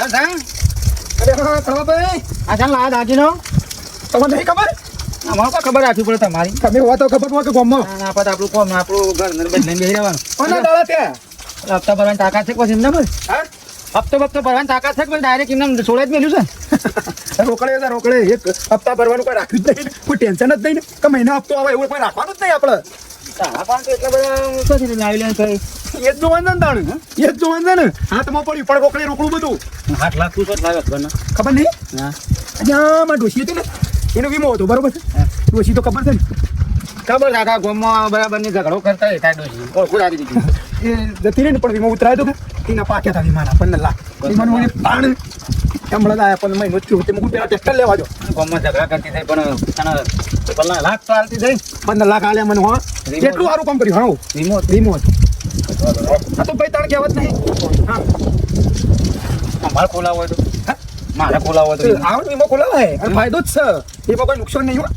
અરે હા કળવાભાઈ આ ચાલ લાયા દાગીનો તમને નહીં ખબર અમારે તો ખબર રાખવી પડે તમારી તમે હોવા તો ખબર હોય કે ગામમાં ના આપણે આપણું કોમ આપણું ઘર ને બદલીને બેસી રહેવાનું કોના દાડા ત્યાં હપ્તા ભરવાની તાકાત છે પછી એમને મળે હા હપ્તો ભરવાની તાકાત છે પણ ડાયરેક્ટ એમને છોડે જ મેલ્યું છે રોકડે એક હપ્તા ભરવાનું કોઈ રાખ્યું જ નહીં ને. કોઈ ટેન્શન જ નહીં ને કે મહિના હપ્તો આવે એવું કોઈ રાખવાનું જ નહીં આપણે તારા પણ તો એટલા બધા કથી લાવી લે કઈ એ જ જોવાનું ને તાણ એ જ જોવાનું ને હાથમાં પડ્યું પણ રોકડે રોકડું બધું 8 લાખ તું લાવે ઘરના ખબર નહીં હા અહીંયા માં ડોશી હતી ને એનો વીમો હતો બરોબર છે ડોશી તો ખબર છે ને ખબર છે આખા ગામમાં બરાબર ની ઝઘડો કરતા હોય ત્યાં ડોશી ઓળખું રાખી દીધી એ જતી રહી ને પણ વીમો ઉતરાયો હતો કે એના પાક્યા હતા વીમાના 15 લાખ વીમાનું મને પાણ હમણાં જ આવ્યા 15 મહિનો થયો તે હું પેલા ટ્રેક્ટર લેવા જો ગામમાં ઝઘડા કરતી થઈ પણ તને 15 લાખ તો હાલતી થઈ 15 લાખ આલ્યા મને હા કેટલું સારું કામ કર્યું હા વીમો વીમો હા તો ભાઈ તાણ કહેવત નહીં હા મારે ખોલાવો હોય તો મારે ખોલાવો હોય તો આવો વીમો ખોલાવાય અને ફાયદો જ છે એમાં કોઈ નુકસાન નહીં હોય